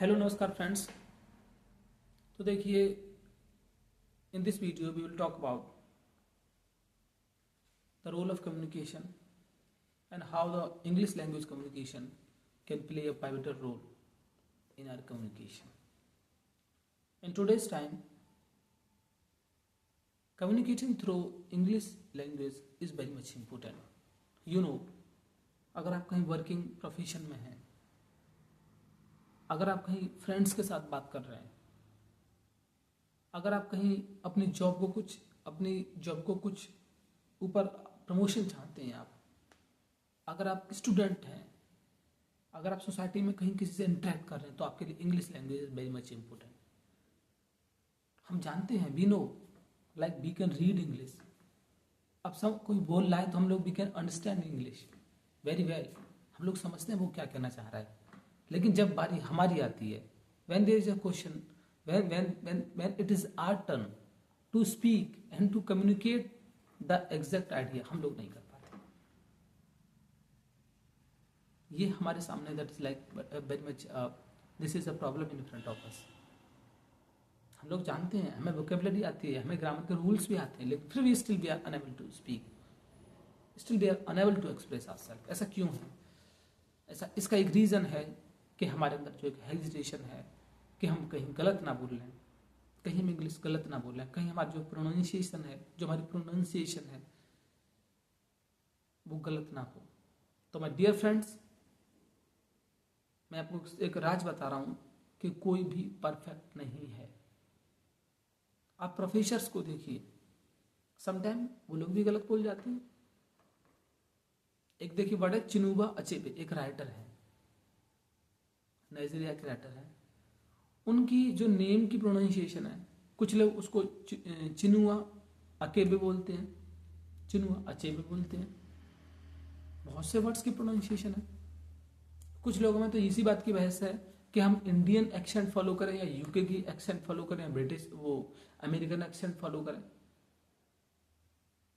Hello नमस्कार friends. तो देखिए, in this video we will talk about the role of communication and how the English language communication can play a pivotal role in our communication. In today's time, communicating through English language is very much important. You know, अगर आप कहीं working profession में हैं, अगर आप कहीं friends के साथ बात कर रहे हैं, अगर आप कहीं अपनी जॉब को कुछ ऊपर प्रमोशन चाहते हैं, अगर आप स्टूडेंट हैं, अगर आप सोसाइटी में कहीं किसी से इंटरेक्ट कर रहे हैं, तो आपके लिए English language is very much important. हम जानते हैं, we know, like we can read English. अब सब कोई बोल रहा है तो हम लोग we can understand English very well. हम लोग समझते हैं वो क्या कहना चाह रहा है। लेकिन जब बारी हमारी आती है, when there is a question, when it is our turn to speak and to communicate the exact idea, हम लोग नहीं कर पाते। ये हमारे सामने, that is like very much this is a problem in front of us। हम लोग जानते हैं, हमें वोकेबलरी आती है, हमें ग्रामर के रूल्स भी आते हैं, लेकिन फिर भी still we are unable to speak, still we are unable to express ourself. ऐसा क्यों है? ऐसा इसका एक रीज़न है कि हमारे अंदर जो एक हेजिटेशन है कि हम कहीं गलत ना बोल लें, कहीं हम इंग्लिश गलत ना बोलें, कहीं हमारा जो प्रोनाउंसिएशन है, वो गलत ना हो। तो माय डियर फ्रेंड्स, मैं आपको एक राज बता रहा हूं कि कोई भी परफेक्ट नहीं है। आप प्रोफेसर्स को देखिए, समटाइम वो लोग भी गलत बोल जाते हैं। एक देखिए वर्ड है चिनुबा अचेबे, एक राइटर है, नाइजीरिया के राइटर है। उनकी जो नेम की प्रोनाउंसिएशन है, कुछ लोग उसको चिनुआ अकेबे बोलते हैं, चिनुआ अचेबे बोलते हैं। बहुत से वर्ड्स की प्रोनाउंसिएशन है। कुछ लोगों में तो इसी बात की बहस है कि हम इंडियन एक्सेंट फॉलो करें या यूके की एक्सेंट फॉलो करें या ब्रिटिश अमेरिकन एक्सेंट फॉलो करें।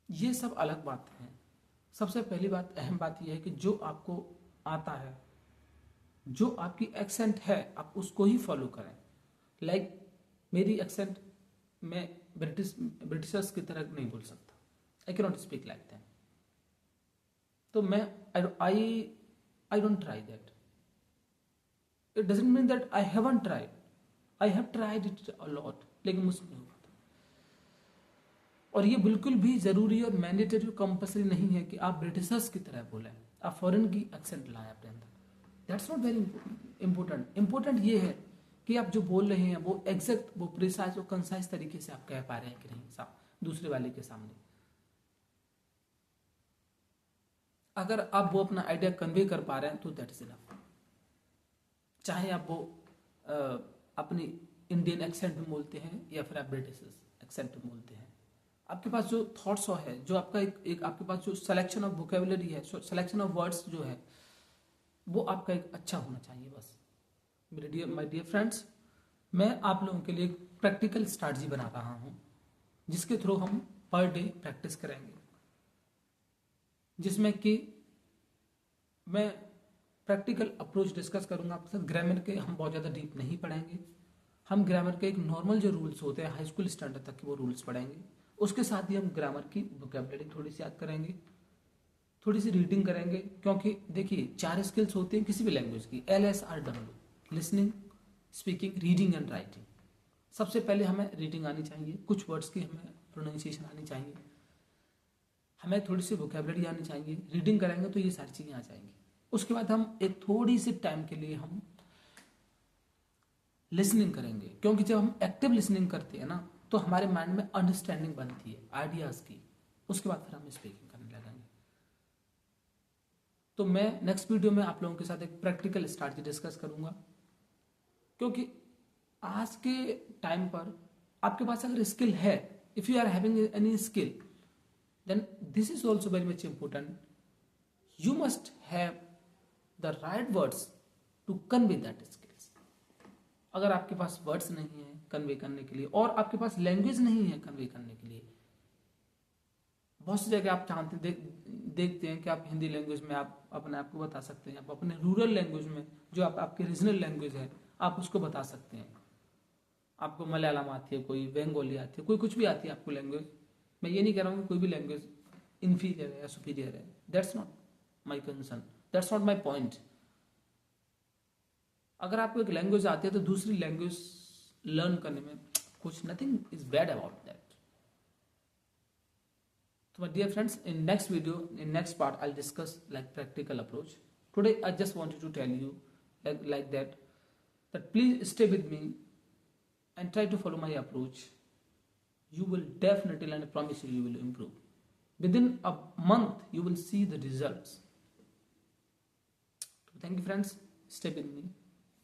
ये सब अलग बात है। सबसे पहली बात, अहम बात यह है कि जो आपको आता है, जो आपकी एक्सेंट है, आप उसको ही फॉलो करें। लाइक मेरी एक्सेंट मैं ब्रिटिशर्स की तरह नहीं बोल सकता। I can not speak like that. तो मैं I don't try that. It doesn't mean that I haven't tried, I have tried it a lot, लेकिन मुझसे नहीं हो पाता। और ये बिल्कुल भी जरूरी और मैंडेटरी और कंपल्सरी नहीं है कि आप ब्रिटिशर्स की तरह बोलें, आप फॉरेन की एक्सेंट लाएं अपने अंदर। That's not very important. Important ये है कि आप जो बोल रहे हैं वो एग्जैक्ट, वो प्रिसाइज और कंसाइज तरीके से आप कह पा रहे हैं कि नहीं साहब दूसरे वाले के सामने। अगर आप वो अपना आइडिया कन्वे कर पा रहे हैं तो दैट इज इनफ। चाहे आप वो अपनी इंडियन एक्सेंट में बोलते हैं या फिर आप ब्रिटिश एक्सेंट में बोलते हैं, आपके पास जो थॉट्स है, जो आपका एक आपके पास जो सिलेक्शन ऑफ वोकेबुलरी है, सिलेक्शन ऑफ वर्ड्स जो है, वो आपका एक अच्छा होना चाहिए। बस माय डियर फ्रेंड्स, मैं आप लोगों के लिए एक प्रैक्टिकल स्ट्रैटेजी बना रहा हूं, जिसके थ्रू हम पर डे प्रैक्टिस करेंगे, जिसमें कि मैं प्रैक्टिकल अप्रोच डिस्कस करूंगा आपके साथ। ग्रामर के हम बहुत ज़्यादा डीप नहीं पढ़ेंगे। हम ग्रामर के एक नॉर्मल जो रूल्स होते हैं, हाई स्कूल स्टैंडर्ड तक के वो रूल्स पढ़ेंगे। उसके साथ ही हम ग्रामर की वोकैबुलरी थोड़ी सी याद करेंगे, थोड़ी सी रीडिंग करेंगे। क्योंकि देखिए 4 स्किल्स होती हैं किसी भी लैंग्वेज की, LSRW, listening, speaking, reading and writing. सबसे पहले हमें रीडिंग आनी चाहिए, कुछ वर्ड्स की हमें प्रोनाउंसिएशन आनी चाहिए, हमें थोड़ी सी वोकैबुलरी आनी चाहिए। रीडिंग करेंगे तो ये सारी चीज़ें आ जाएंगी। उसके बाद हम एक थोड़ी सी टाइम के लिए हम लिसनिंग करेंगे, क्योंकि जब हम एक्टिव लिसनिंग करते हैं ना, तो हमारे माइंड में अंडरस्टैंडिंग बनती है आइडियाज की। उसके बाद फिर हम स्पीकिंग करने लगेंगे। तो मैं नेक्स्ट वीडियो में आप लोगों के साथ एक प्रैक्टिकल स्ट्रैटेजी डिस्कस करूंगा, क्योंकि आज के टाइम पर आपके पास अगर स्किल है, if you are having any skill, then this is also very much important. You must have the right words to convey that skills. अगर आपके पास वर्ड्स नहीं है कन्वे करने के लिए, और आपके पास लैंग्वेज नहीं है कन्वे करने के लिए, बहुत सी जगह आप देखते हैं कि आप हिंदी लैंग्वेज में आप अपने आप को बता सकते हैं, आप अपने रूरल लैंग्वेज में, जो आपकी रीजनल लैंग्वेज है, आप उसको बता सकते हैं। आपको मलयालम आती है, कोई बंगाली आती है, कोई कुछ भी आती है आपको लैंग्वेज। मैं ये नहीं कह रहा हूँ कि कोई भी लैंग्वेज इन्फीरियर है या सुपीरियर है, that's not my concern, that's not my point. अगर आपको एक लैंग्वेज आती है तो दूसरी लैंग्वेज लर्न करने में कुछ nothing is bad about that. So my dear friends, in next video, in next part, I'll discuss like practical approach. Today, I just wanted to tell you like that please stay with me and try to follow my approach. You will definitely, and I promise you, you will improve. Within a month, you will see the results. Thank you, friends. Stay with me.